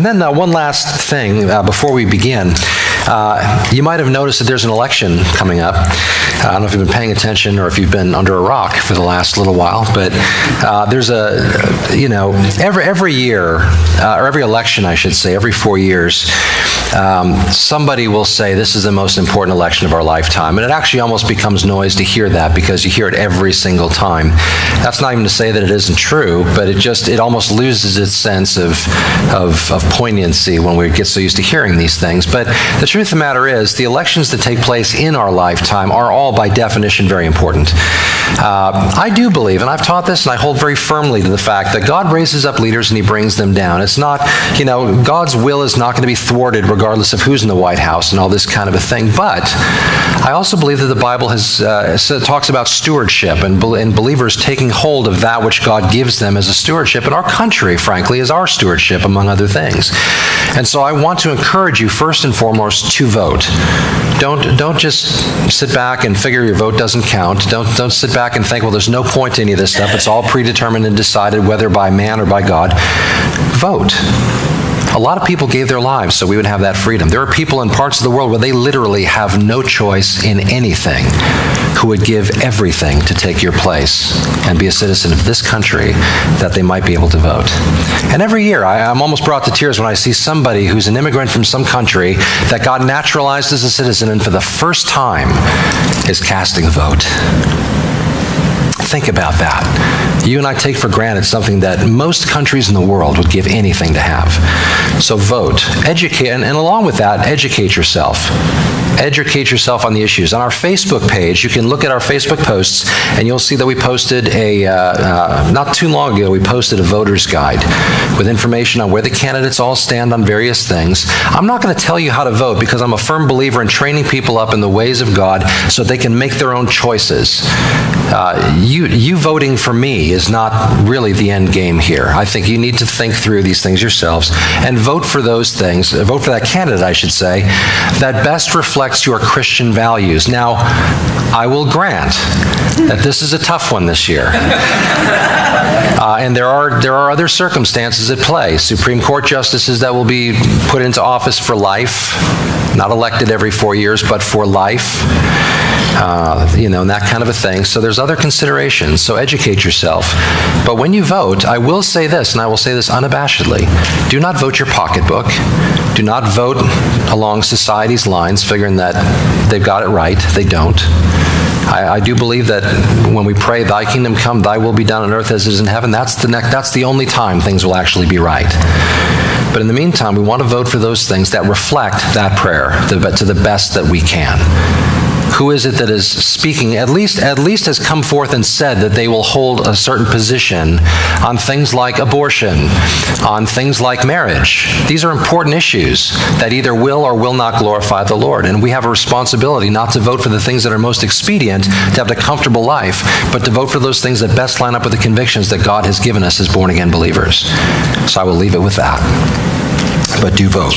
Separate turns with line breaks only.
And then one last thing before we begin. You might have noticed that there's an election coming up. I don't know if you've been paying attention or if you've been under a rock for the last little while, but there's every year, or every election, I should say, every 4 years, somebody will say this is the most important election of our lifetime. And it actually almost becomes noise to hear that because you hear it every single time. That's not even to say that it isn't true, but it almost loses its sense of poignancy when we get so used to hearing these things. But the truth of the matter is, the elections that take place in our lifetime are all by definition very important. I do believe, and I've taught this, and I hold very firmly to the fact that God raises up leaders and he brings them down. It's not, God's will is not going to be thwarted regardless of who's in the White House and all this kind of a thing. But I also believe that the Bible talks about stewardship and believers taking hold of that which God gives them as a stewardship. And our country, frankly, is our stewardship, among other things. And so I want to encourage you, first and foremost, to vote. Don't just sit back and figure your vote doesn't count. Don't sit back and think, well, there's no point to any of this stuff. It's all predetermined and decided, whether by man or by God. Vote. A lot of people gave their lives so we would have that freedom. There are people in parts of the world where they literally have no choice in anything who would give everything to take your place and be a citizen of this country that they might be able to vote. And every year I'm almost brought to tears when I see somebody who's an immigrant from some country that got naturalized as a citizen and for the first time is casting a vote. Think about that. You and I take for granted something that most countries in the world would give anything to have. So vote, educate, and along with that, educate yourself. Educate yourself on the issues. On our Facebook page, you can look at our Facebook posts, and you'll see that we posted not too long ago, we posted a voter's guide with information on where the candidates all stand on various things. I'm not going to tell you how to vote because I'm a firm believer in training people up in the ways of God so they can make their own choices. You voting for me is not really the end game here. I think you need to think through these things yourselves and vote for those things, vote for that candidate, I should say, that best reflects your Christian values. Now, I will grant that this is a tough one this year. And there are other circumstances at play. Supreme Court justices that will be put into office for life, not elected every 4 years, but for life. And that kind of a thing. So there's other considerations. So educate yourself. But when you vote, I will say this, and I will say this unabashedly. Do not vote your pocketbook. Do not vote along society's lines, figuring that they've got it right. They don't. I do believe that when we pray, thy kingdom come, thy will be done on earth as it is in heaven, that's the only time things will actually be right. But in the meantime, we want to vote for those things that reflect that prayer to the best that we can. Who is it that is speaking, at least has come forth and said that they will hold a certain position on things like abortion, on things like marriage? These are important issues that either will or will not glorify the Lord. And we have a responsibility not to vote for the things that are most expedient to have a comfortable life, but to vote for those things that best line up with the convictions that God has given us as born-again believers. So I will leave it with that. But do vote.